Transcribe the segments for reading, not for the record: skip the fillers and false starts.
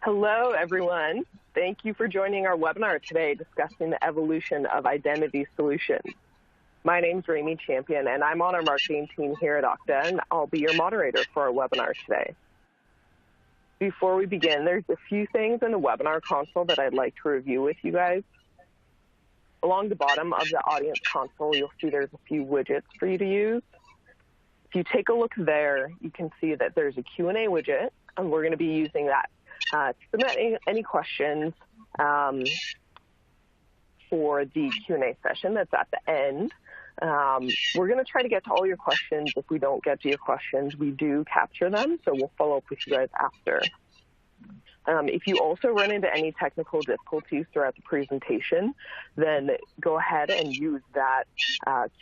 Hello, everyone. Thank you for joining our webinar today discussing the evolution of identity solutions. My name is Rami Champion, and I'm on our marketing team here at Okta, and I'll be your moderator for our webinar today. Before we begin, there's a few things in the webinar console that I'd like to review with you guys. Along the bottom of the audience console, you'll see there's a few widgets for you to use. If you take a look there, you can see that there's a Q&A widget, and we're going to be using that to submit any questions for the Q&A session that's at the end. We're going to try to get to all your questions. If we don't get to your questions, we do capture them, so we'll follow up with you guys after. If you also run into any technical difficulties throughout the presentation, then go ahead and use that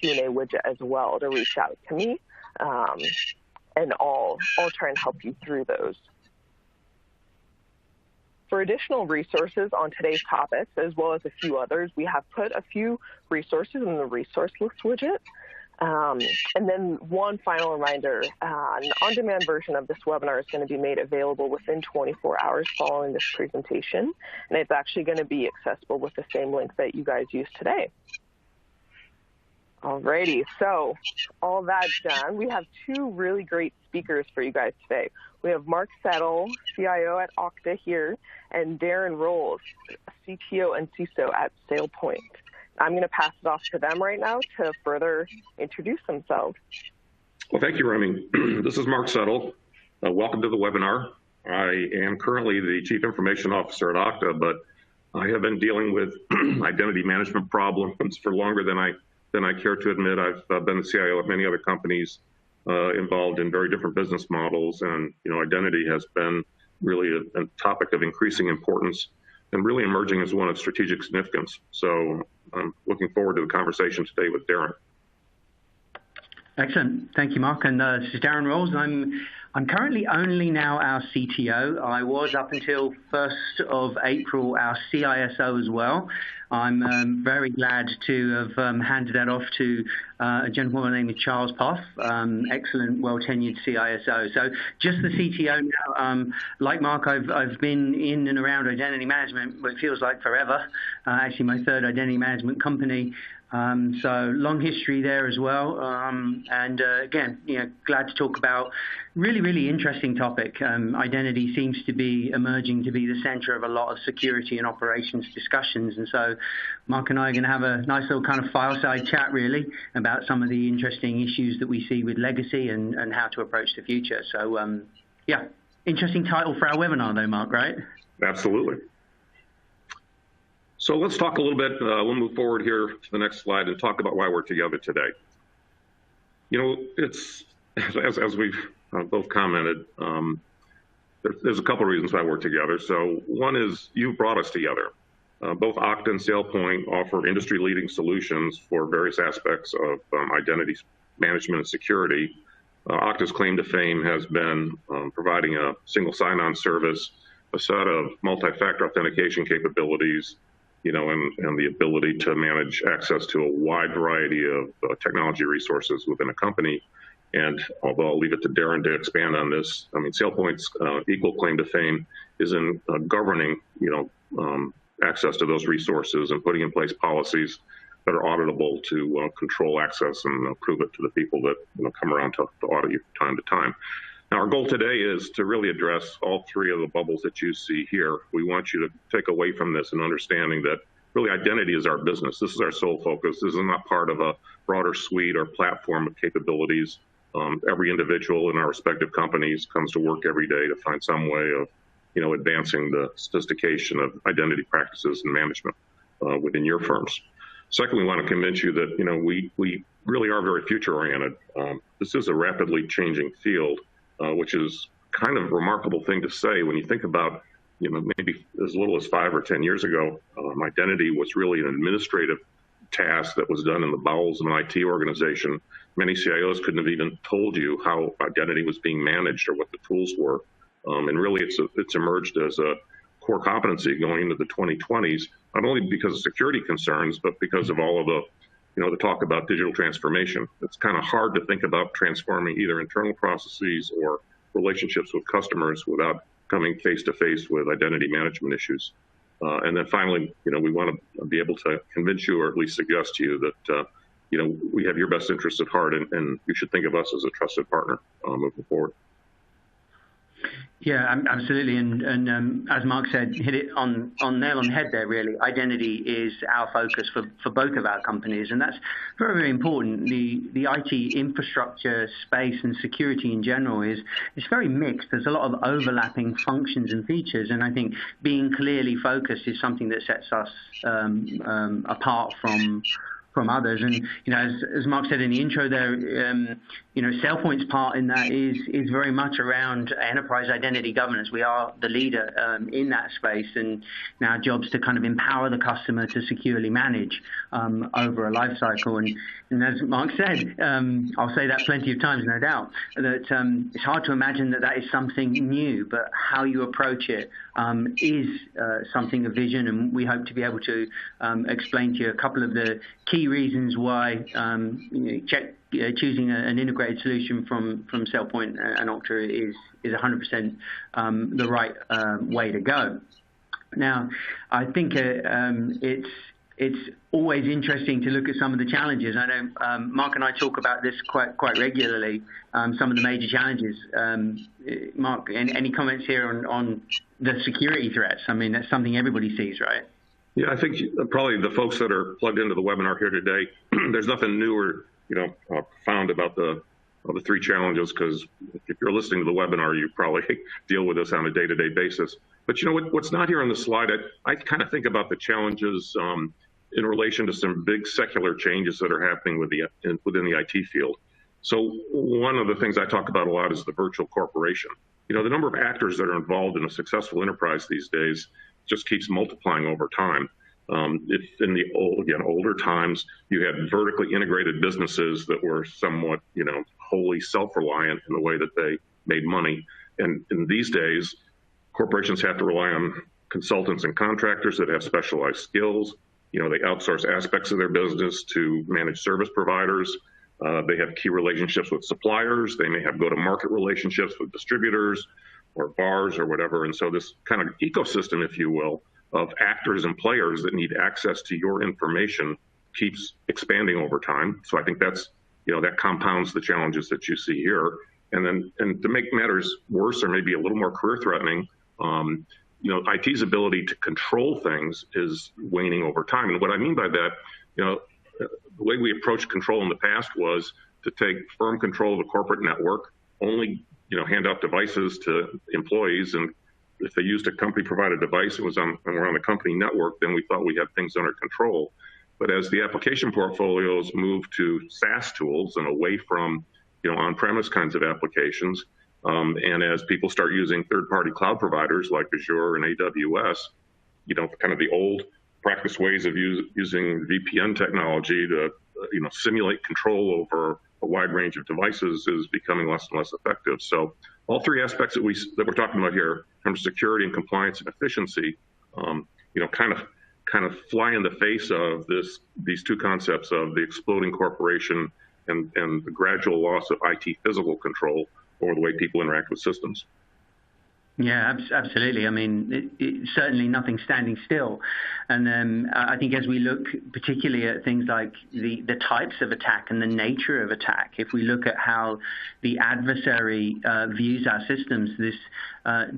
Q&A widget as well to reach out to me, and I'll try and help you through those. For additional resources on today's topics, as well as a few others, we have put a few resources in the resource list widget. And then one final reminder, an on-demand version of this webinar is going to be made available within 24 hours following this presentation, and it's actually going to be accessible with the same link that you guys used today. Alrighty, so all that done, we have two really great speakers for you guys today. We have Mark Settle, CIO at Okta here, and Darren Rolls, CTO and CISO at SailPoint. I'm going to pass it off to them right now to further introduce themselves. Well, thank you, Rami. This is Mark Settle. Welcome to the webinar. I am currently the Chief Information Officer at Okta, but I have been dealing with identity management problems for longer than I care to admit. I've been the CIO at many other companies involved in very different business models, and identity has been really a topic of increasing importance and really emerging as one of strategic significance. So I'm looking forward to the conversation today with Darren. Excellent. Thank you, Mark. And this is Darren Rolls. I'm currently only now our CTO. I was up until 1st of April our CISO as well. I'm very glad to have handed that off to a gentleman named Charles Poff, excellent, well-tenured CISO. So just the CTO now. Like Mark, I've been in and around identity management, but it feels like forever. Actually, my third identity management company. So long history there as well. And again, glad to talk about really interesting topic. Identity seems to be emerging to be the center of a lot of security and operations discussions. And so Mark and I are going to have a nice little kind of fireside chat really about some of the interesting issues that we see with legacy and how to approach the future. So yeah, interesting title for our webinar though, Mark, right? Absolutely. So let's talk a little bit, we'll move forward here to the next slide and talk about why we're together today. It's, as we've both commented, there's a couple of reasons why we're together. So one is you brought us together. Both Okta and SailPoint offer industry-leading solutions for various aspects of identity management and security. Okta's claim to fame has been providing a single sign-on service, a set of multi-factor authentication capabilities, and the ability to manage access to a wide variety of technology resources within a company. And although I'll leave it to Darren to expand on this, I mean, SailPoint's equal claim to fame is in governing, access to those resources and putting in place policies that are auditable to control access and prove it to the people that come around to audit you from time to time. Now, our goal today is to really address all three of the bubbles that you see here. We want you to take away from this an understanding that really identity is our business. This is our sole focus. This is not part of a broader suite or platform of capabilities. Every individual in our respective companies comes to work every day to find some way of, advancing the sophistication of identity practices and management within your firms. Second, we want to convince you that, we really are very future-oriented. This is a rapidly changing field. Which is kind of a remarkable thing to say when you think about, maybe as little as 5 or 10 years ago, identity was really an administrative task that was done in the bowels of an IT organization. Many CIOs couldn't have even told you how identity was being managed or what the tools were. And really, it's emerged as a core competency going into the 2020s, not only because of security concerns, but because of all of the the talk about digital transformation. It's kind of hard to think about transforming either internal processes or relationships with customers without coming face to face with identity management issues. And then finally, we want to be able to convince you, or at least suggest to you that, we have your best interests at heart, and you should think of us as a trusted partner moving forward. Yeah, absolutely. And as Mark said, hit it on nail on the head there, really. Identity is our focus for both of our companies, and that's very, very important. The IT infrastructure space and security in general is very mixed. There's a lot of overlapping functions and features, and I think being clearly focused is something that sets us apart from others. And as Mark said in the intro there, SailPoint's part in that is very much around enterprise identity governance. We are the leader in that space, and our job's to kind of empower the customer to securely manage over a life cycle. And as Mark said, I'll say that plenty of times, no doubt, that it's hard to imagine that is something new, but how you approach it is something of vision, and we hope to be able to explain to you a couple of the key reasons why choosing an integrated solution from SailPoint and Okta is 100% the right way to go. Now, I think it's always interesting to look at some of the challenges. I know Mark and I talk about this quite regularly, some of the major challenges. Mark, any comments here on the security threats? I mean, that's something everybody sees, right? Yeah, I think probably the folks that are plugged into the webinar here today, there's nothing new or profound about the three challenges, because if you're listening to the webinar, you probably deal with this on a day-to-day basis. But what's not here on the slide, I kind of think about the challenges in relation to some big secular changes that are happening within the IT field. So one of the things I talk about a lot is the virtual corporation. The number of actors that are involved in a successful enterprise these days just keeps multiplying over time. If in the older times, you had vertically integrated businesses that were somewhat, wholly self-reliant in the way that they made money. And in these days, corporations have to rely on consultants and contractors that have specialized skills. They outsource aspects of their business to managed service providers. They have key relationships with suppliers. They may have go-to-market relationships with distributors or VARs or whatever. And so this kind of ecosystem, if you will, of actors and players that need access to your information keeps expanding over time. So I think that's, that compounds the challenges that you see here. And to make matters worse, or maybe a little more career threatening, IT's ability to control things is waning over time. And what I mean by that, the way we approached control in the past was to take firm control of the corporate network, only hand out devices to employees, and if they used a company-provided device, and we're on the company network, then we thought we had things under control. But as the application portfolios move to SaaS tools and away from on-premise kinds of applications, and as people start using third-party cloud providers like Azure and AWS, kind of the old practice ways of using VPN technology to simulate control over a wide range of devices is becoming less and less effective. So all three aspects that we're talking about here, in terms of security and compliance and efficiency, kind of fly in the face of these two concepts of the exploding corporation and the gradual loss of IT physical control over the way people interact with systems. Yeah, absolutely. I mean, certainly nothing standing still. And I think as we look particularly at things like the types of attack and the nature of attack, if we look at how the adversary views our systems, this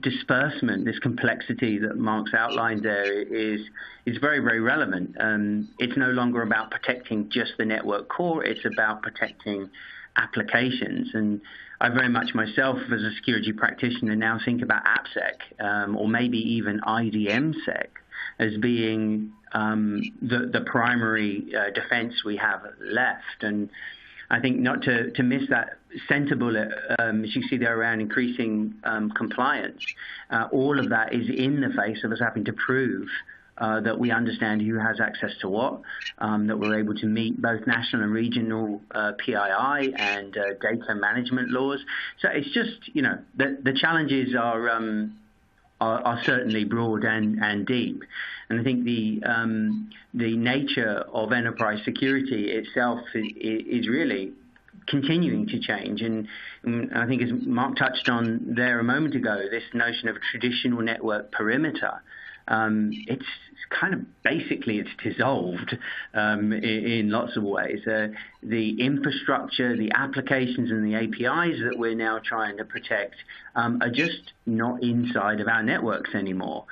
disbursement, this complexity that Mark's outlined there is very, very relevant. It's no longer about protecting just the network core. It's about protecting applications. And I very much myself, as a security practitioner, now think about AppSec or maybe even IDMSec as being the primary defense we have left. And I think not to miss that center bullet, as you see there around increasing compliance, all of that is in the face of us having to prove that we understand who has access to what, that we're able to meet both national and regional PII and data management laws. So it's just, the challenges are certainly broad and deep. And I think the nature of enterprise security itself is really continuing to change. And I think, as Mark touched on there a moment ago, this notion of a traditional network perimeter, it's kind of basically it's dissolved in lots of ways. The infrastructure, the applications, and the APIs that we're now trying to protect are just not inside of our networks anymore.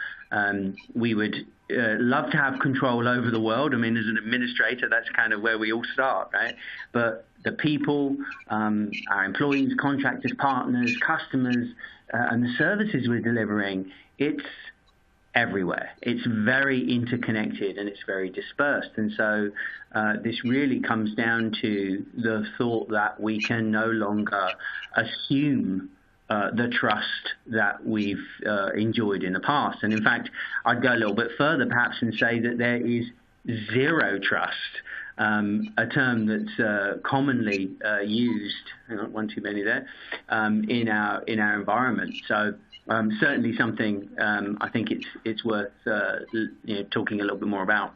We would love to have control over the world. I mean, as an administrator, that's kind of where we all start, right? But the people, our employees, contractors, partners, customers, and the services we're delivering, it's everywhere. It's very interconnected and it's very dispersed. And so this really comes down to the thought that we can no longer assume the trust that we've enjoyed in the past. And in fact, I'd go a little bit further perhaps and say that there is zero trust, a term that's commonly used, one too many there, in our environment. So certainly something I think it's worth talking a little bit more about.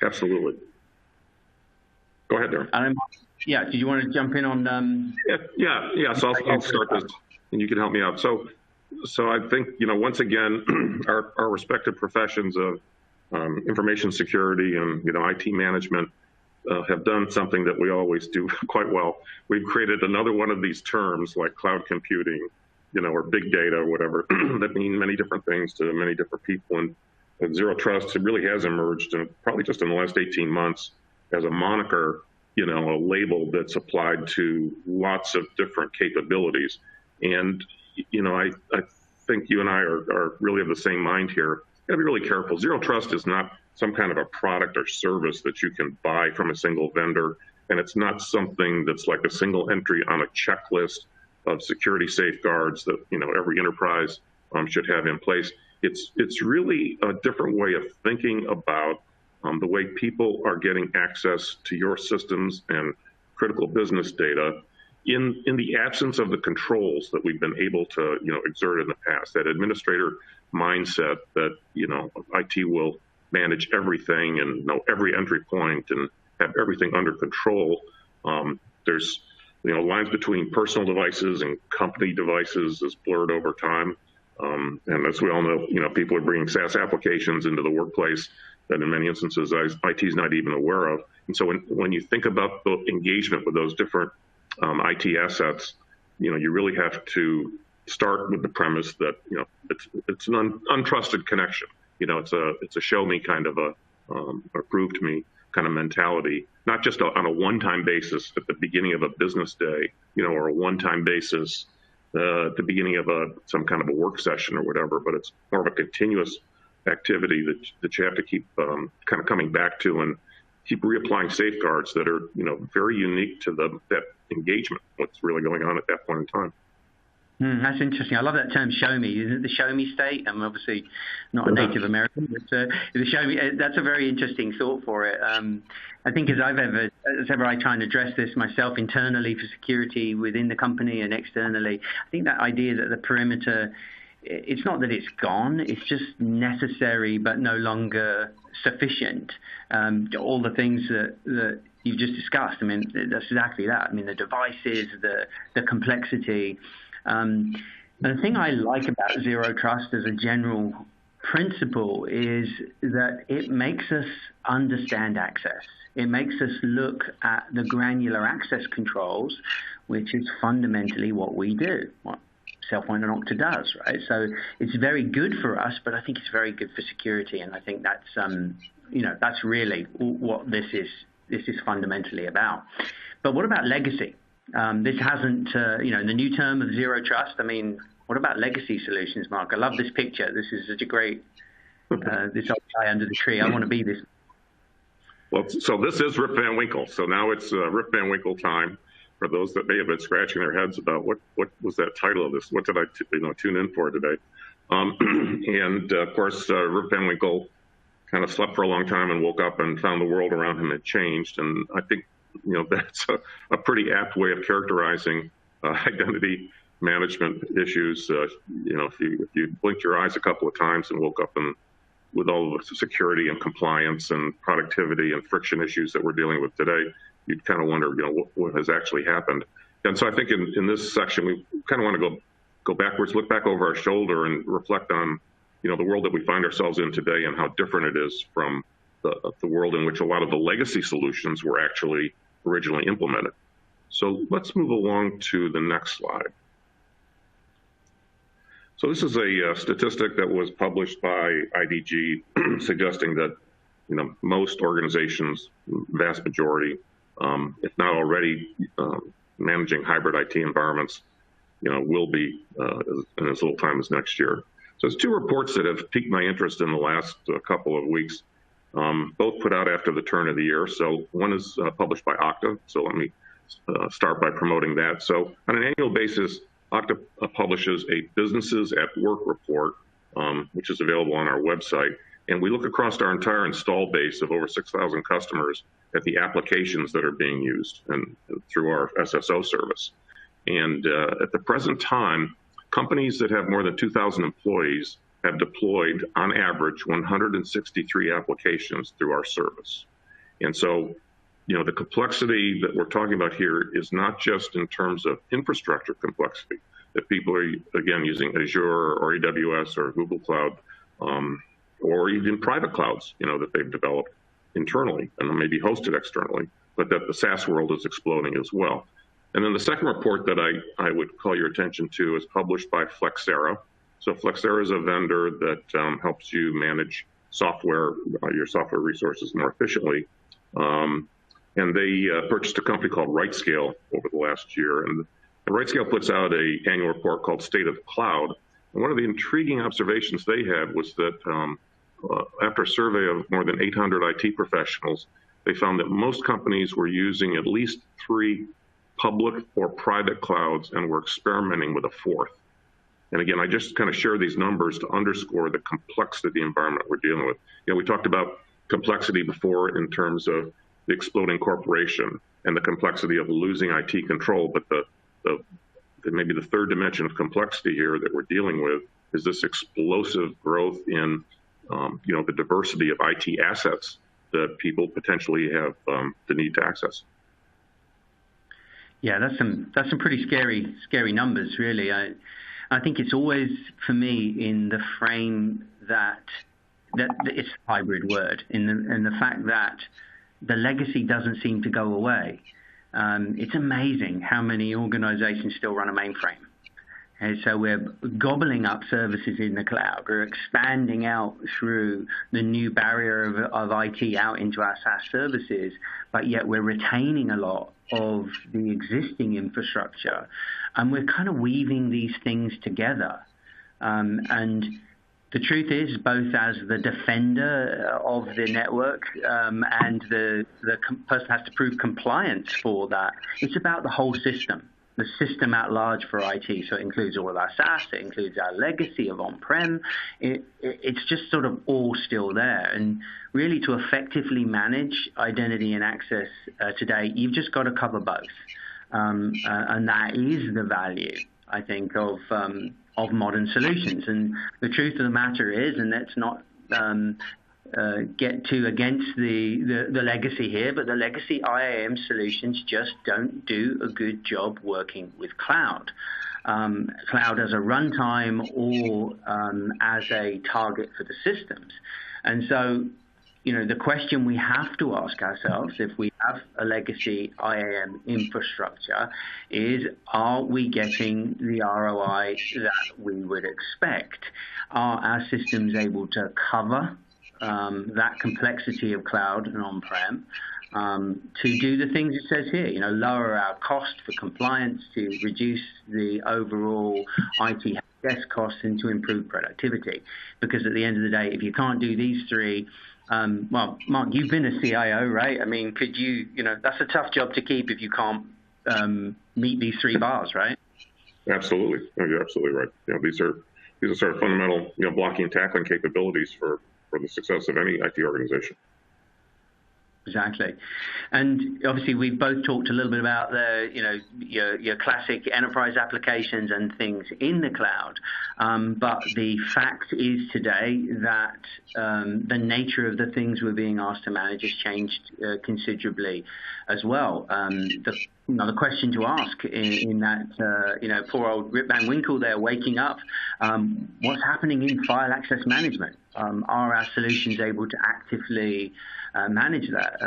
Absolutely. Go ahead, Darren. Yeah, do you want to jump in on? Yeah. So I'll start this, and you can help me out. So I think once again, our respective professions of information security and IT management have done something that we always do quite well. We've created another one of these terms like cloud computing, or big data or whatever, that mean many different things to many different people. And zero trust, it really has emerged, probably just in the last 18 months, as a moniker, a label that's applied to lots of different capabilities. And, I think you and I are really of the same mind here. You gotta be really careful. Zero trust is not some kind of a product or service that you can buy from a single vendor. And it's not something that's like a single entry on a checklist of security safeguards that, every enterprise should have in place. It's really a different way of thinking about the way people are getting access to your systems and critical business data in the absence of the controls that we've been able to, exert in the past. That administrator mindset that, IT will manage everything and know every entry point and have everything under control. There's, lines between personal devices and company devices is blurred over time. And as we all know, people are bringing SaaS applications into the workplace that in many instances IT is not even aware of. And so when you think about the engagement with those different IT assets, you really have to start with the premise that, it's an untrusted connection. It's a show me kind of a prove to me kind of mentality, not just on a one-time basis at the beginning of a business day, or a one-time basis at the beginning of some kind of a work session or whatever, but it's more of a continuous activity that you have to keep kind of coming back to and keep reapplying safeguards that are, very unique to that engagement, what's really going on at that point in time. That's interesting. I love that term, show me. Isn't it the show me state? I'm obviously not a native American, but the show me, that's a very interesting thought for it. I think as ever I try and address this myself internally for security within the company and externally, I think that idea that the perimeter, it's not that it's gone, it's just necessary but no longer sufficient. All the things that you've just discussed, I mean, that's exactly that. I mean, the devices, the complexity. And the thing I like about zero trust as a general principle is that it makes us understand access. It makes us look at the granular access controls, which is fundamentally what we do, what SailPoint and Okta does, right? So it's very good for us, but I think it's very good for security, and I think that's that's really what this is fundamentally about. But what about legacy? This hasn't, the new term of zero trust. I mean, what about legacy solutions, Mark? I love this picture. This is such a great, this old guy under the tree. I want to be this. Well, so this is Rip Van Winkle. So now it's Rip Van Winkle time for those that may have been scratching their heads about what was that title of this? What did I tune in for today? And of course, Rip Van Winkle kind of slept for a long time and woke up and found the world around him had changed. And I think that's a pretty apt way of characterizing identity management issues. If you blinked your eyes a couple of times and woke up with all of the security and compliance and productivity and friction issues that we're dealing with today, you'd kind of wonder, what has actually happened. And so I think in this section, we kind of want to go backwards, look back over our shoulder and reflect on, the world that we find ourselves in today and how different it is from the world in which a lot of the legacy solutions were actually originally implemented. So let's move along to the next slide. So this is a statistic that was published by IDG suggesting that, most organizations, vast majority, if not already managing hybrid IT environments, will be in as little time as next year. So there's two reports that have piqued my interest in the last couple of weeks, both put out after the turn of the year. So one is published by Okta. So let me start by promoting that. So on an annual basis, Okta publishes a Businesses at Work report, which is available on our website. And we look across our entire install base of over 6,000 customers at the applications that are being used and through our SSO service. And at the present time, companies that have more than 2,000 employees have deployed, on average, 163 applications through our service. And so, the complexity that we're talking about here is not just in terms of infrastructure complexity, that people are, again, using Azure or AWS or Google Cloud, or even private clouds, that they've developed internally and maybe hosted externally, but that the SaaS world is exploding as well. And then the second report that I would call your attention to is published by Flexera. So Flexera is a vendor that helps you manage software, your software resources more efficiently. And they purchased a company called RightScale over the last year. And RightScale puts out an annual report called State of the Cloud. And one of the intriguing observations they had was that after a survey of more than 800 IT professionals, they found that most companies were using at least 3 public or private clouds and were experimenting with a 4th. And again, I just kind of share these numbers to underscore the complexity of the environment we're dealing with. We talked about complexity before in terms of the exploding corporation and the complexity of losing IT control, but maybe the third dimension of complexity here that we're dealing with is this explosive growth in the diversity of IT assets that people potentially have the need to access. Yeah, that's some pretty scary numbers, really. I think it's always, for me, in the frame that it's a hybrid word, in the fact that the legacy doesn't seem to go away. It's amazing how many organizations still run a mainframe. And so we're gobbling up services in the cloud. We're expanding out through the new barrier of IT out into our SaaS services, but yet we're retaining a lot of the existing infrastructure. And we're kind of weaving these things together. And the truth is, both as the defender of the network and the person has to prove compliance for that, it's about the whole system. The system at large for IT. So it includes all of our SaaS, it includes our legacy of on-prem. It's just sort of all still there. And really, to effectively manage identity and access today, you've just got to cover both. And that is the value, I think, of modern solutions. And the truth of the matter is, and let's not get too against the legacy here, but the legacy IAM solutions just don't do a good job working with cloud. Cloud as a runtime or as a target for the systems. And so, the question we have to ask ourselves if we have a legacy IAM infrastructure is, are we getting the ROI that we would expect? Are our systems able to cover that complexity of cloud and on-prem to do the things it says here, lower our cost for compliance, to reduce the overall IT desk costs, and to improve productivity? Because at the end of the day, if you can't do these three, well, Mark, you've been a CIO, right? I mean, could you, that's a tough job to keep if you can't meet these 3 bars, right? Absolutely. Oh, you're absolutely right. These are sort of fundamental, blocking and tackling capabilities for the success of any IT organization. Exactly. And obviously we've both talked a little bit about the, your classic enterprise applications and things in the cloud. But the fact is today that the nature of the things we're being asked to manage has changed considerably as well. The question to ask in that, poor old Rip Van Winkle there waking up, what's happening in file access management? Are our solutions able to actively manage that?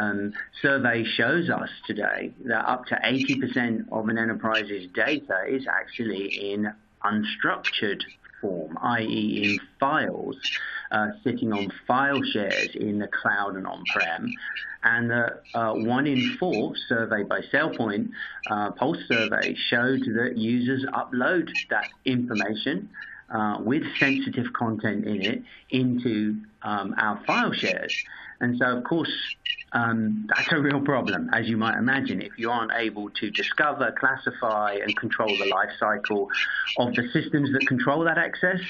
Survey shows us today that up to 80% of an enterprise's data is actually in unstructured form, i.e. in files, sitting on file shares in the cloud and on-prem. And the 1 in 4 survey by SailPoint, Pulse survey, showed that users upload that information with sensitive content in it into our file shares. And so, of course, that's a real problem, as you might imagine. If you aren't able to discover, classify, and control the life cycle of the systems that control that access,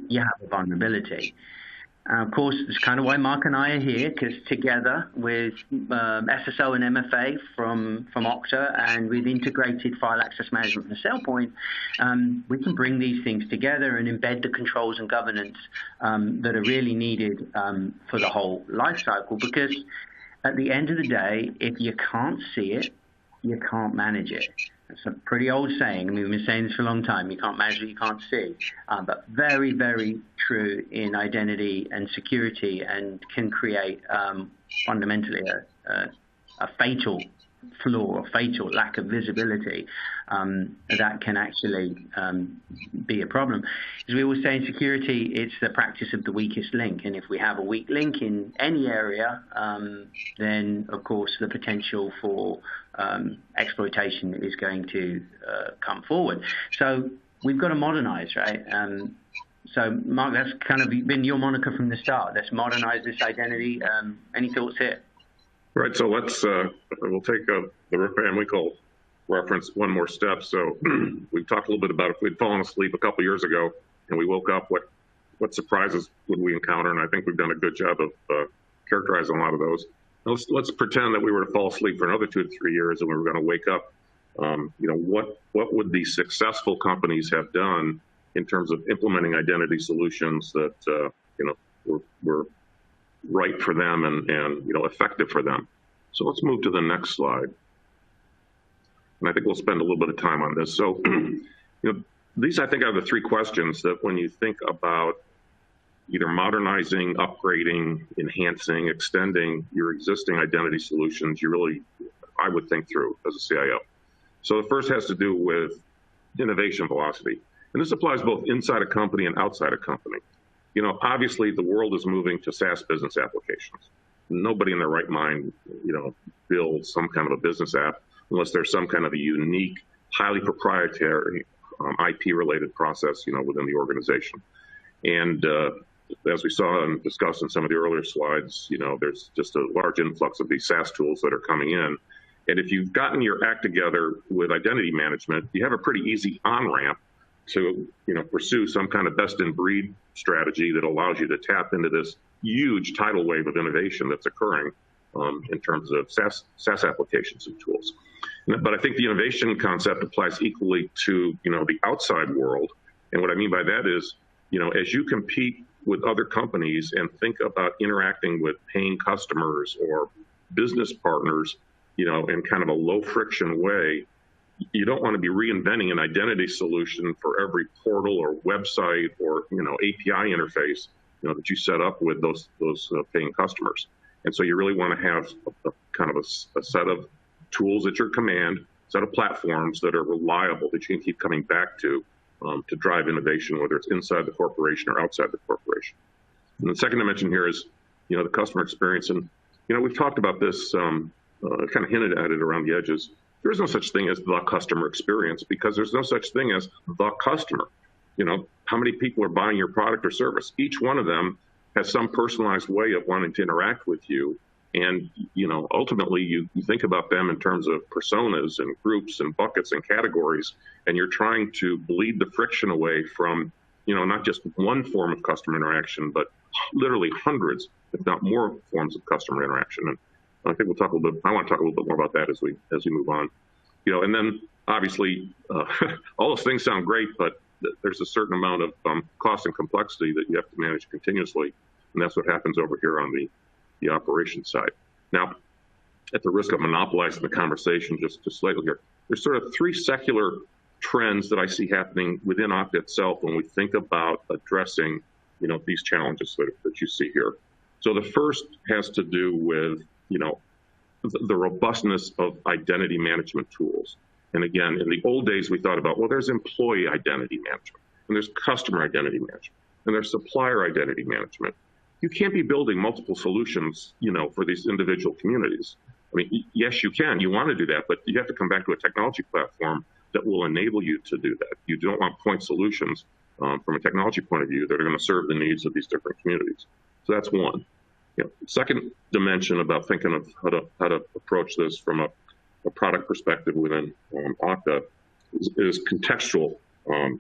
you have a vulnerability. Of course, that's kind of why Mark and I are here, because together with SSO and MFA from Okta and with integrated file access management from SailPoint, we can bring these things together and embed the controls and governance that are really needed for the whole life cycle. Because at the end of the day, if you can't see it, you can't manage it. It's a pretty old saying. I mean, we've been saying this for a long time. You can't manage what you can't see. But very, very true in identity and security, and can create fundamentally a fatal flaw, a fatal lack of visibility that can actually be a problem. As we always say in security, it's the practice of the weakest link. And if we have a weak link in any area, then, of course, the potential for exploitation is going to come forward. So we've got to modernize, right? So, Mark, that's kind of been your moniker from the start. Let's modernize this identity. Any thoughts here? Right. So we'll take the Rip Van Winkle reference one more step. So we've talked a little bit about if we'd fallen asleep a couple of years ago and we woke up, what surprises would we encounter? And I think we've done a good job of characterizing a lot of those. Let's pretend that we were to fall asleep for another 2 to 3 years and we were going to wake up. What would these successful companies have done in terms of implementing identity solutions that were right for them and effective for them? So let's move to the next slide. And I think we'll spend a little bit of time on this. So these, I think, are the 3 questions that when you think about either modernizing, upgrading, enhancing, extending your existing identity solutions, I would think through as a CIO. So the first has to do with innovation velocity. And this applies both inside a company and outside a company. Obviously the world is moving to SaaS business applications. Nobody in their right mind, builds some kind of a business app unless there's some kind of a unique, highly proprietary IP-related process, within the organization. And as we saw and discussed in some of the earlier slides, there's just a large influx of these SaaS tools that are coming in. And if you've gotten your act together with identity management, you have a pretty easy on-ramp to pursue some kind of best-in-breed strategy that allows you to tap into this huge tidal wave of innovation that's occurring in terms of SaaS applications and tools. But I think the innovation concept applies equally to the outside world. And what I mean by that is, as you compete with other companies and think about interacting with paying customers or business partners, in kind of a low-friction way, you don't want to be reinventing an identity solution for every portal or website or API interface that you set up with those paying customers. And so you really want to have a kind of a set of tools at your command, set of platforms that are reliable that you can keep coming back to drive innovation, whether it's inside the corporation or outside the corporation. And the second dimension here is the customer experience. And we've talked about this, kind of hinted at it around the edges. There is no such thing as the customer experience because there's no such thing as the customer. How many people are buying your product or service? Each one of them has some personalized way of wanting to interact with you. And, ultimately you think about them in terms of personas and groups and buckets and categories, and you're trying to bleed the friction away from, not just one form of customer interaction, but literally hundreds, if not more forms of customer interaction. I think we'll talk a little bit. I want to talk a little bit more about that as we move on. And then obviously all those things sound great, but there's a certain amount of cost and complexity that you have to manage continuously, and that's what happens over here on the operations side. Now, at the risk of monopolizing the conversation just slightly here, there's sort of three secular trends that I see happening within Okta itself when we think about addressing, these challenges that you see here. So the first has to do with, the robustness of identity management tools. And again, in the old days, we thought about, well, there's employee identity management, and there's customer identity management, and there's supplier identity management. You can't be building multiple solutions, for these individual communities. I mean, yes, you can. You want to do that, but you have to come back to a technology platform that will enable you to do that. You don't want point solutions from a technology point of view that are going to serve the needs of these different communities. So that's one. Second dimension about thinking of how to approach this from a product perspective within Okta is contextual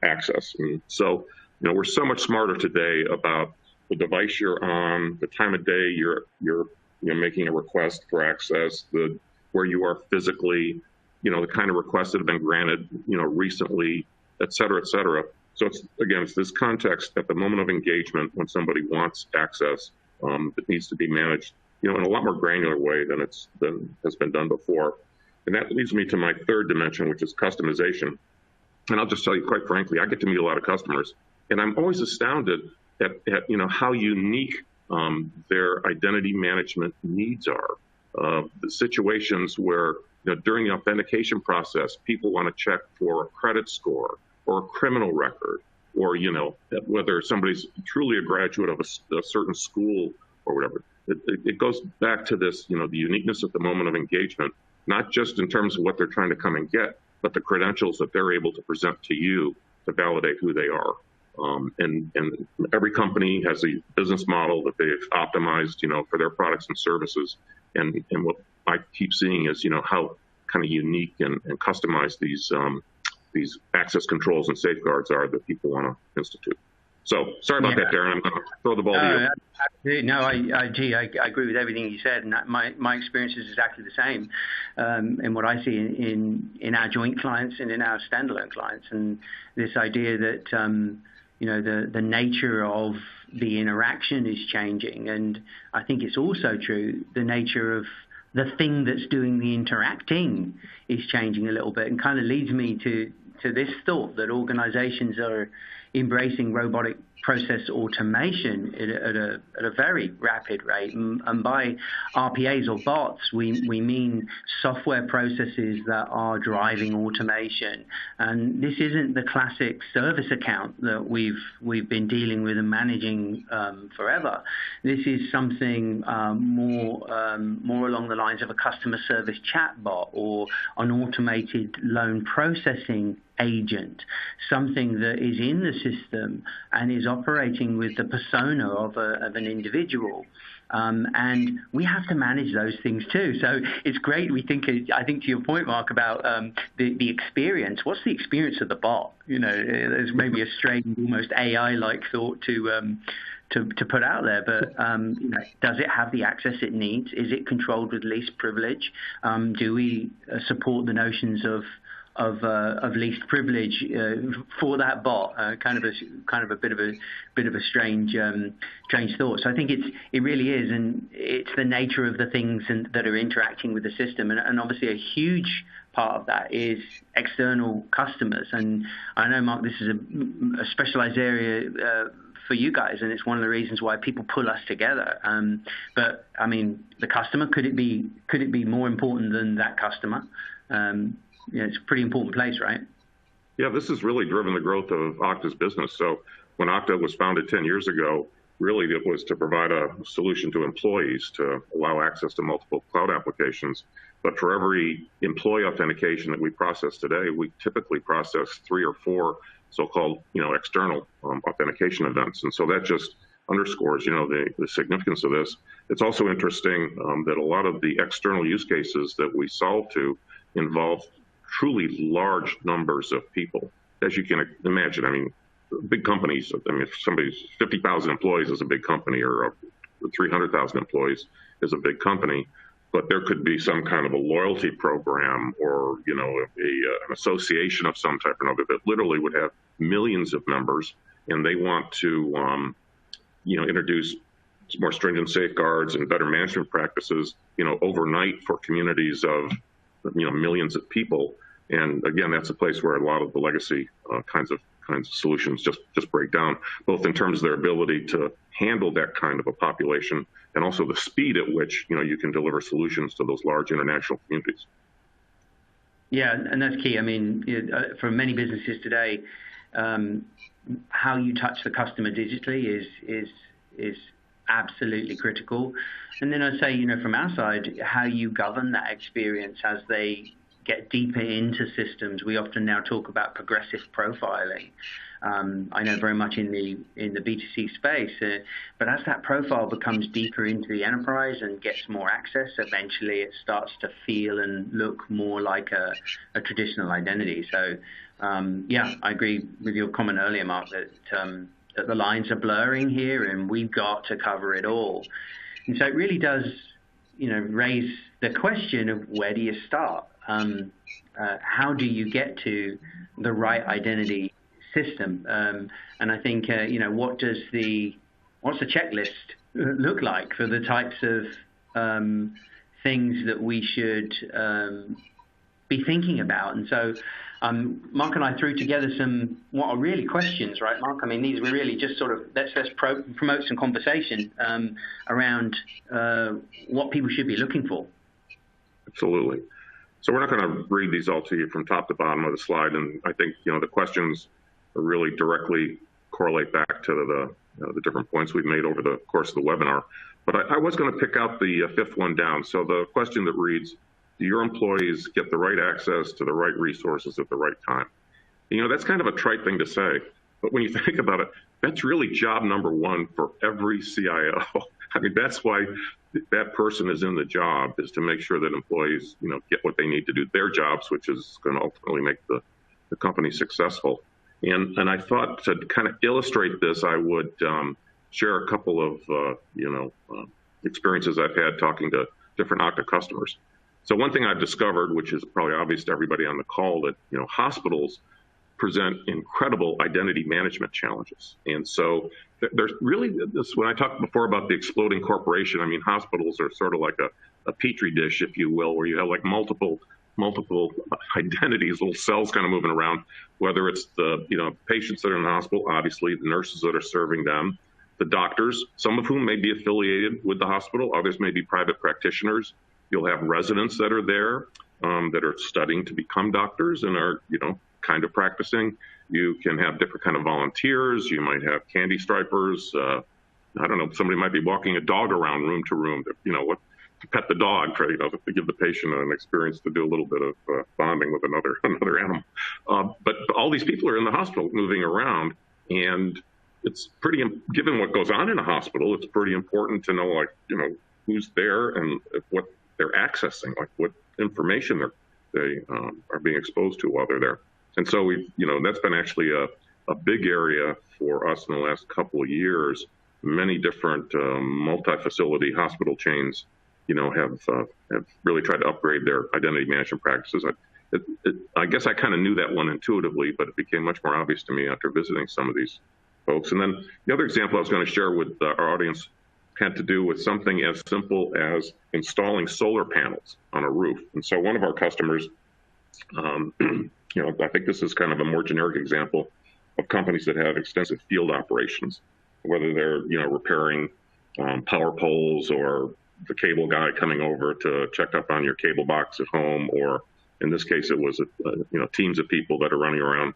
access. And so, we're so much smarter today about the device you're on, the time of day you're making a request for access, where you are physically, the kind of requests that have been granted, recently, et cetera, et cetera. So it's this context at the moment of engagement when somebody wants access that needs to be managed, in a lot more granular way than has been done before. And that leads me to my third dimension, which is customization. And I'll just tell you, quite frankly, I get to meet a lot of customers, and I'm always astounded at how unique their identity management needs are. The situations where during the authentication process, people want to check for a credit score or a criminal record, or whether somebody's truly a graduate of a certain school or whatever. It goes back to this, the uniqueness at the moment of engagement, not just in terms of what they're trying to come and get, but the credentials that they're able to present to you to validate who they are. And every company has a business model that they've optimized, for their products and services. And what I keep seeing is, how kind of unique and customized these access controls and safeguards are that people want to institute. So sorry about that, Darren. I'm going to throw the ball to you. No, I agree with everything you said, and my experience is exactly the same in what I see in our joint clients and in our standalone clients, and this idea that the nature of the interaction is changing, and I think it's also true the nature of the thing that's doing the interacting is changing a little bit, and kind of leads me to this thought that organizations are embracing robotic process automation at a very rapid rate. And by RPAs or bots, we mean software processes that are driving automation. And this isn't the classic service account that we've been dealing with and managing forever. This is something more along the lines of a customer service chatbot or an automated loan processing agent, something that is in the system and is operating with the persona of an individual. And we have to manage those things too. So it's great. I think to your point, Mark, about the experience. What's the experience of the bot? There's maybe a strange, almost AI-like thought to put out there, but does it have the access it needs? Is it controlled with least privilege? Do we support the notions of least privilege for that bot? Kind of a bit of a strange thought. So I think it really is, and it's the nature of the things that are interacting with the system, and obviously a huge part of that is external customers. And I know, Mark, this is a specialized area for you guys, and it's one of the reasons why people pull us together. But I mean, the customer, could it be more important than that customer? It's a pretty important place, right? Yeah, this has really driven the growth of Okta's business. So when Okta was founded 10 years ago, really it was to provide a solution to employees to allow access to multiple cloud applications. But for every employee authentication that we process today, we typically process 3 or 4 so-called, external authentication events. And so that just underscores, the significance of this. It's also interesting that a lot of the external use cases that we solve to involve truly large numbers of people. As you can imagine, I mean, big companies, if somebody's 50,000 employees is a big company, or 300,000 employees is a big company. but there could be some kind of a loyalty program or, an association of some type or another that literally would have millions of members, and they want to, introduce more stringent safeguards and better management practices, overnight for communities of, millions of people. And again, that's a place where a lot of the legacy kinds of solutions just break down, both in terms of their ability to handle that kind of a population and also the speed at which you can deliver solutions to those large international communities. Yeah, and that's key. I mean, for many businesses today, how you touch the customer digitally is absolutely critical. And then I say, from our side, how you govern that experience as they get deeper into systems. We often now talk about progressive profiling. I know very much in the B2C space, but as that profile becomes deeper into the enterprise and gets more access, eventually it starts to feel and look more like a traditional identity. So, I agree with your comment earlier, Mark, that the lines are blurring here, and we've got to cover it all. And so it really does, raise the question of where do you start? How do you get to the right identity system? And I think, what's the checklist look like for the types of things that we should be thinking about? And so Mark and I threw together what are really questions, right, Mark? I mean, these were really just sort of, let's promote some conversation around what people should be looking for. Absolutely. So we're not going to read these all to you from top to bottom of the slide, and I think the questions really directly correlate back to the different points we've made over the course of the webinar. But I was going to pick out the fifth one down. So the question that reads, do your employees get the right access to the right resources at the right time? That's kind of a trite thing to say, but when you think about it, that's really job number one for every CIO. I mean, that's why that person is in the job, is to make sure that employees, get what they need to do their jobs, which is going to ultimately make the company successful. And I thought to kind of illustrate this, I would share a couple of, experiences I've had talking to different Okta customers. So one thing I've discovered, which is probably obvious to everybody on the call, that, hospitals present incredible identity management challenges. And so there's really this, when I talked before about the exploding corporation, I mean, hospitals are sort of like a petri dish, if you will, where you have like multiple identities, little cells kind of moving around, whether it's the, patients that are in the hospital, obviously the nurses that are serving them, the doctors, some of whom may be affiliated with the hospital, others may be private practitioners. You'll have residents that are there that are studying to become doctors and are, kind of practicing. You can have different kind of volunteers. You might have candy stripers. I don't know, somebody might be walking a dog around room to room, to pet the dog, to give the patient an experience to do a little bit of bonding with another animal. But all these people are in the hospital moving around, and it's pretty, given what goes on in a hospital, it's pretty important to know, who's there and what they're accessing, like what information they are being exposed to while they're there. And so that's been actually a big area for us in the last couple of years. Many different multi-facility hospital chains, have really tried to upgrade their identity management practices. I guess I kind of knew that one intuitively, but it became much more obvious to me after visiting some of these folks. And then the other example I was going to share with our audience had to do with something as simple as installing solar panels on a roof. And so one of our customers, I think this is kind of a more generic example of companies that have extensive field operations, whether they're, repairing power poles, or the cable guy coming over to check up on your cable box at home, or in this case, it was, teams of people that are running around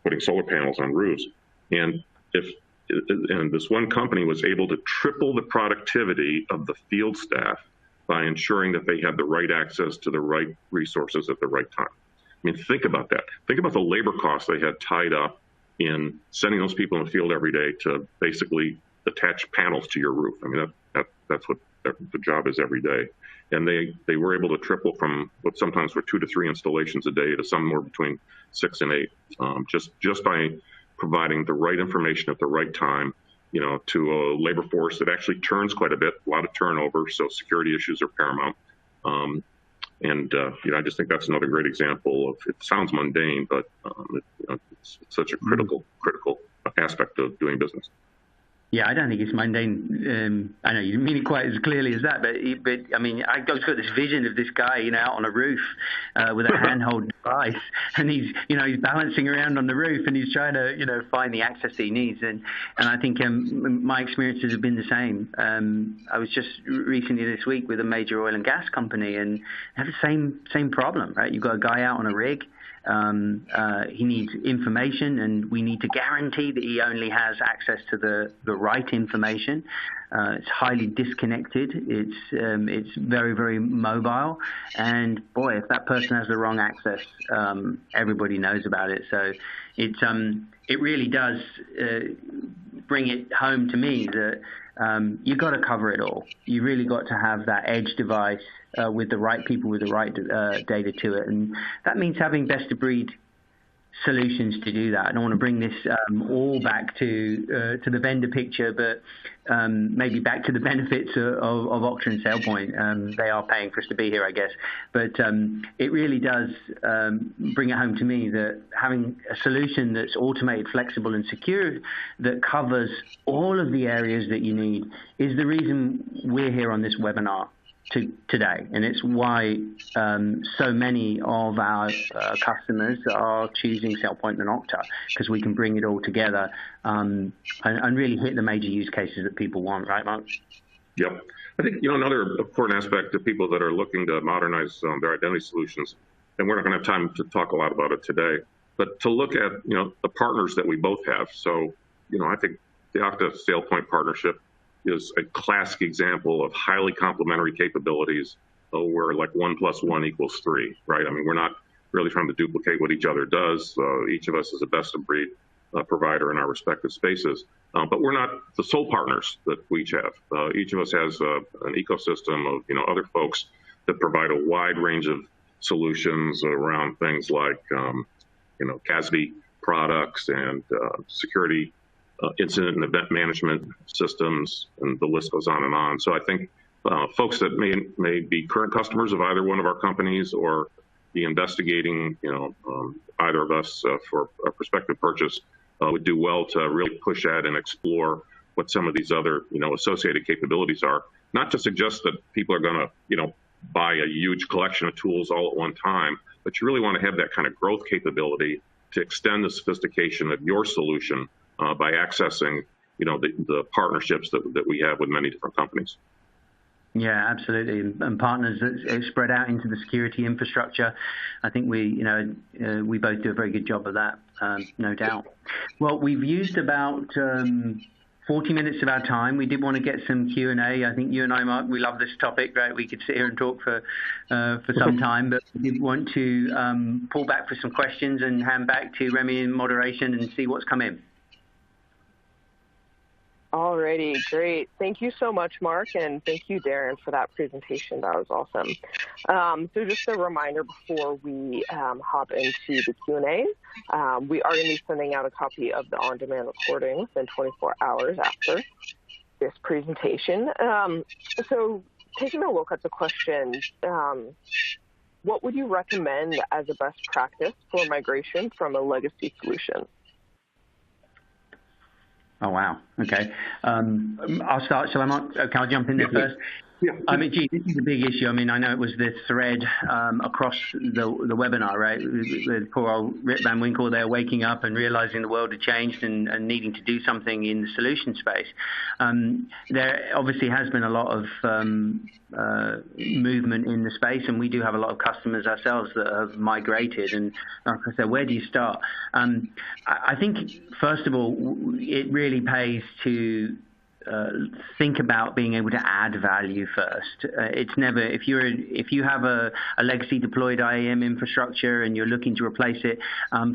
putting solar panels on roofs. And this one company was able to triple the productivity of the field staff by ensuring that they had the right access to the right resources at the right time. I mean, think about that. Think about the labor costs they had tied up in sending those people in the field every day to basically attach panels to your roof. I mean, that's what the job is every day. And they were able to triple from what sometimes were 2 to 3 installations a day to somewhere between 6 and 8, just by providing the right information at the right time, to a labor force that actually turns quite a bit, a lot of turnover, so security issues are paramount. I just think that's another great example of, it sounds mundane, but it's such a critical aspect of doing business. Yeah, I don't think it's mundane. I know you didn't mean it quite as clearly as that, but I mean, I've got this vision of this guy, out on a roof with a handheld device, and he's balancing around on the roof, and he's trying to, find the access that he needs. And I think my experiences have been the same. I was just recently this week with a major oil and gas company, and have the same problem, right? You've got a guy out on a rig. He needs information, and we need to guarantee that he only has access to the right information. It's highly disconnected. It's very, very mobile. And boy, if that person has the wrong access, everybody knows about it. So it really does bring it home to me that you've got to cover it all. You really got to have that edge device with the right people, with the right data to it. And that means having best-of-breed solutions to do that. I don't want to bring this all back to the vendor picture, but maybe back to the benefits of Okta and SailPoint. They are paying for us to be here, I guess. But it really does bring it home to me that having a solution that's automated, flexible, and secure that covers all of the areas that you need is the reason we're here on this webinar today, and it's why so many of our customers are choosing SailPoint and Okta, because we can bring it all together and really hit the major use cases that people want, right, Mark? Yep. I think another important aspect to people that are looking to modernize their identity solutions, and we're not going to have time to talk a lot about it today, but to look at the partners that we both have. So I think the Okta SailPoint partnership is a classic example of highly complementary capabilities where like 1 + 1 = 3, right? I mean, we're not really trying to duplicate what each other does. Each of us is a best-of-breed provider in our respective spaces, but we're not the sole partners that we each have. Each of us has an ecosystem of other folks that provide a wide range of solutions around things like CASB products and security incident and event management systems, and the list goes on and on. So I think folks that may be current customers of either one of our companies or be investigating, either of us for a prospective purchase would do well to really push at and explore what some of these other, associated capabilities are. Not to suggest that people are going to, buy a huge collection of tools all at one time, but you really want to have that kind of growth capability to extend the sophistication of your solution by accessing, the partnerships that we have with many different companies. Yeah, absolutely, and partners that spread out into the security infrastructure. I think we both do a very good job of that, no doubt. Well, we've used about 40 minutes of our time. We did want to get some Q&A. I think you and I, Mark, we love this topic, right? We could sit here and talk for some time, but we did want to pull back for some questions and hand back to Remy in moderation and see what's come in. Alrighty, great. Thank you so much, Mark, and thank you, Darren, for that presentation. That was awesome. So just a reminder before we hop into the Q&A, we are going to be sending out a copy of the on-demand recording within 24 hours after this presentation. So taking a look at the question, what would you recommend as a best practice for migration from a legacy solution? Oh, wow. Okay. I'll start. Shall I, Mark? Can I jump in there first? Yeah. I mean, gee, this is a big issue. I mean, I know it was the thread across the webinar, right? With poor old Rip Van Winkle there waking up and realizing the world had changed and needing to do something in the solution space. There obviously has been a lot of movement in the space, and we do have a lot of customers ourselves that have migrated. And like I said, where do you start? I think, first of all, it really pays to think about being able to add value first. It's never, if you have a legacy deployed IAM infrastructure and you're looking to replace it,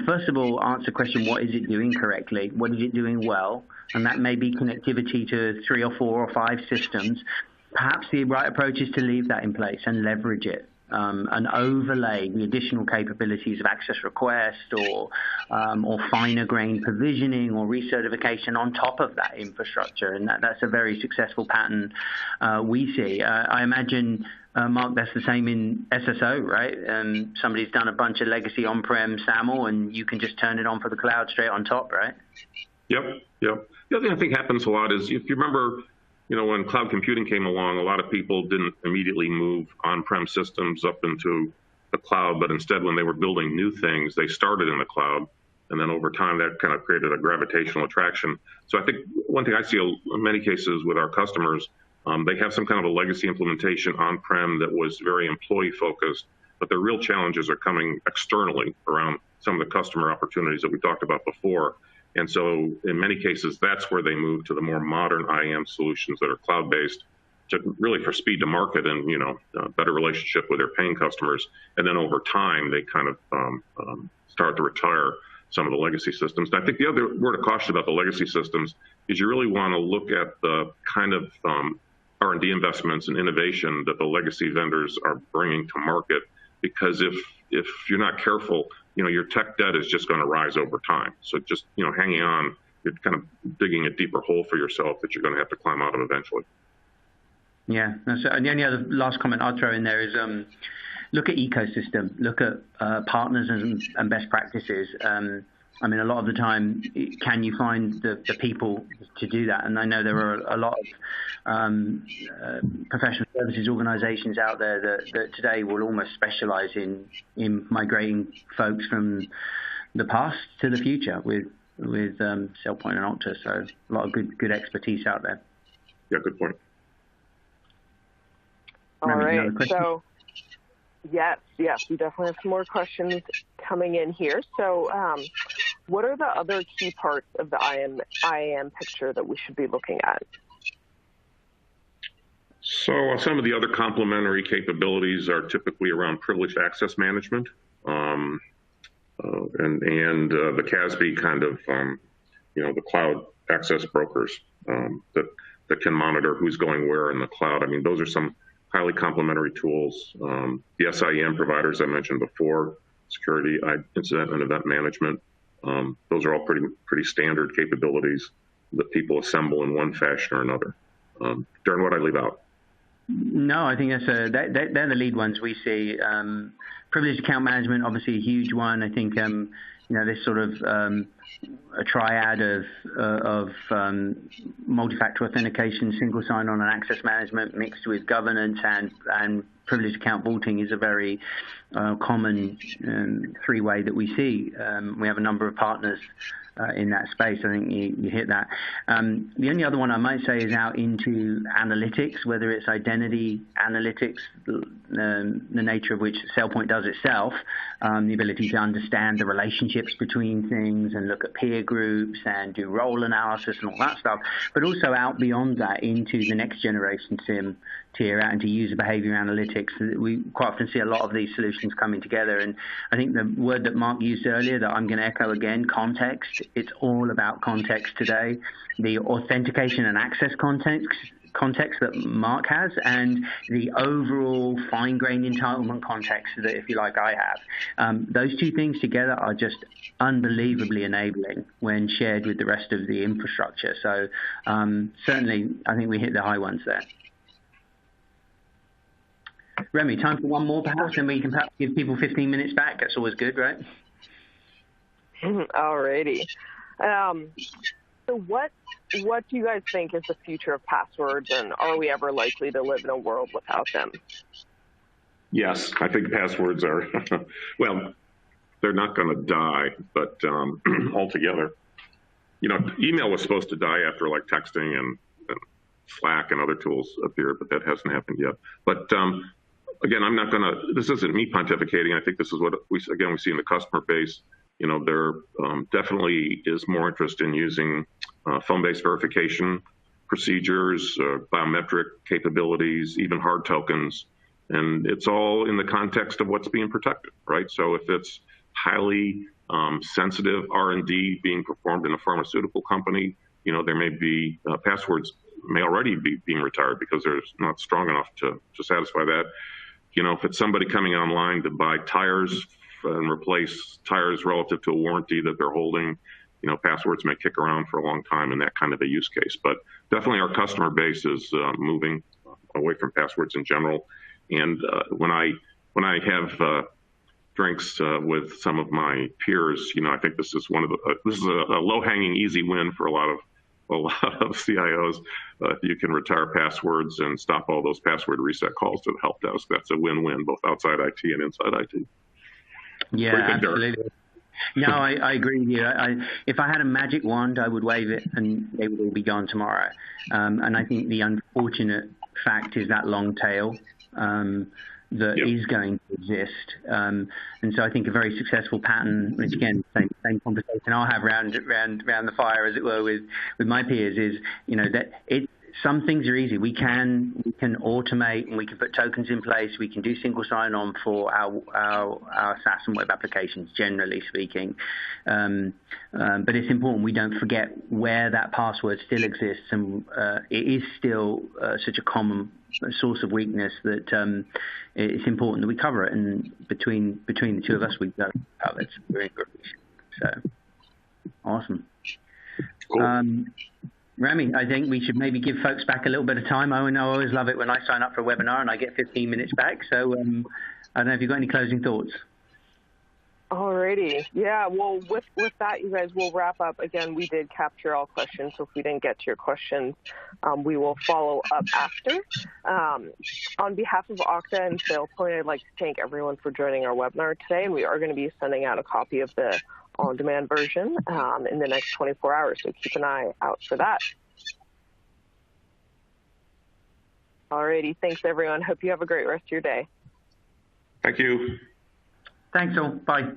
first of all, answer the question, what is it doing correctly? What is it doing well? And that may be connectivity to 3 or 4 or 5 systems. Perhaps the right approach is to leave that in place and leverage it. an overlay, the additional capabilities of access request or finer grained provisioning or recertification on top of that infrastructure. And that's a very successful pattern we see. I imagine, Mark, that's the same in SSO, right? Somebody's done a bunch of legacy on-prem SAML, and you can just turn it on for the cloud straight on top, right? Yep. The other thing I think happens a lot is, if you remember, when cloud computing came along, a lot of people didn't immediately move on-prem systems up into the cloud, but instead, when they were building new things, they started in the cloud. And then over time, that kind of created a gravitational attraction. So I think one thing I see in many cases with our customers, they have some kind of a legacy implementation on-prem that was very employee-focused, but the real challenges are coming externally around some of the customer opportunities that we talked about before. And so in many cases, that's where they move to the more modern IAM solutions that are cloud-based, really for speed to market and better relationship with their paying customers. And then over time, they kind of start to retire some of the legacy systems. And I think the other word of caution about the legacy systems is you really want to look at the kind of R&D investments and innovation that the legacy vendors are bringing to market, because if you're not careful, your tech debt is just going to rise over time. So just, hanging on, you're kind of digging a deeper hole for yourself that you're going to have to climb out of eventually. Yeah. And the only other last comment I'd throw in there is look at ecosystem, look at partners and best practices. I mean, a lot of the time, can you find the people to do that? And I know there are a lot of professional services organizations out there that today will almost specialize in migrating folks from the past to the future with SailPoint and Okta. So a lot of good expertise out there. Yeah, good point. All right. So, yes, we definitely have some more questions coming in here. So, what are the other key parts of the IAM picture that we should be looking at? So some of the other complementary capabilities are typically around privileged access management, and the CASB kind of, the cloud access brokers that can monitor who's going where in the cloud. I mean, those are some highly complementary tools. The SIEM providers I mentioned before, security, incident and event management. Those are all pretty standard capabilities that people assemble in one fashion or another. Darren, what did I leave out? No, I think they're the lead ones we see. Privileged account management, obviously a huge one. I think this sort of a triad of multi-factor authentication, single sign-on, and access management mixed with governance and privileged account vaulting is a very common three-way that we see. We have a number of partners in that space. I think you hit that. The only other one I might say is out into analytics, whether it's identity analytics, the nature of which SailPoint does itself, the ability to understand the relationships between things and look at peer groups and do role analysis and all that stuff, but also out beyond that into the next generation SIM tier, out into user behavior analytics. We quite often see a lot of these solutions coming together. And I think the word that Mark used earlier that I'm going to echo again, context, it's all about context today. The authentication and access context that Mark has, and the overall fine-grained entitlement context that, if you like, I have. Those two things together are just unbelievably enabling when shared with the rest of the infrastructure. So certainly, I think we hit the high ones there. Remy, time for one more perhaps, and we can perhaps give people 15 minutes back. That's always good, right? All righty. So what do you guys think is the future of passwords, and are we ever likely to live in a world without them? Yes, I think passwords are, well, they're not going to die, but altogether. Email was supposed to die after like texting and Slack and other tools appeared, but that hasn't happened yet. But again, I'm not going to, this isn't me pontificating. I think this is what we see in the customer base. There definitely is more interest in using phone-based verification procedures, biometric capabilities, even hard tokens. And it's all in the context of what's being protected, right? So if it's highly sensitive R&D being performed in a pharmaceutical company, there may be passwords may already be being retired because they're not strong enough to satisfy that. if it's somebody coming online to buy tires and replace tires relative to a warranty that they're holding, passwords may kick around for a long time in that kind of a use case. But definitely our customer base is moving away from passwords in general. And when I have drinks with some of my peers, I think this is this is a low-hanging, easy win for a lot of CIOs. If you can retire passwords and stop all those password reset calls to the help desk, that's a win-win, both outside IT and inside IT. Yeah, absolutely. No, I agree with you. If I had a magic wand, I would wave it and they would all be gone tomorrow. And I think the unfortunate fact is that long tail that is going to exist. And so I think a very successful pattern, which again, same conversation I'll have round the fire, as it were, with my peers, is that some things are easy. We can automate and we can put tokens in place. We can do single sign-on for our SaaS and web applications, generally speaking. But it's important we don't forget where that password still exists, and it is still such a common source of weakness that it's important that we cover it. And between the two of us, we've got it. We're in good shape. So awesome. Cool. Rami, I think we should maybe give folks back a little bit of time. I always love it when I sign up for a webinar and I get 15 minutes back. So I don't know if you've got any closing thoughts. Alrighty. Yeah, well, with that, you guys, we'll wrap up. Again, we did capture all questions, so if we didn't get to your questions, we will follow up after. On behalf of Okta and SailPoint, I'd like to thank everyone for joining our webinar today, and we are going to be sending out a copy of the on-demand version in the next 24 hours, so keep an eye out for that. Alrighty, thanks everyone. Hope you have a great rest of your day. Thank you. Thanks all. Bye.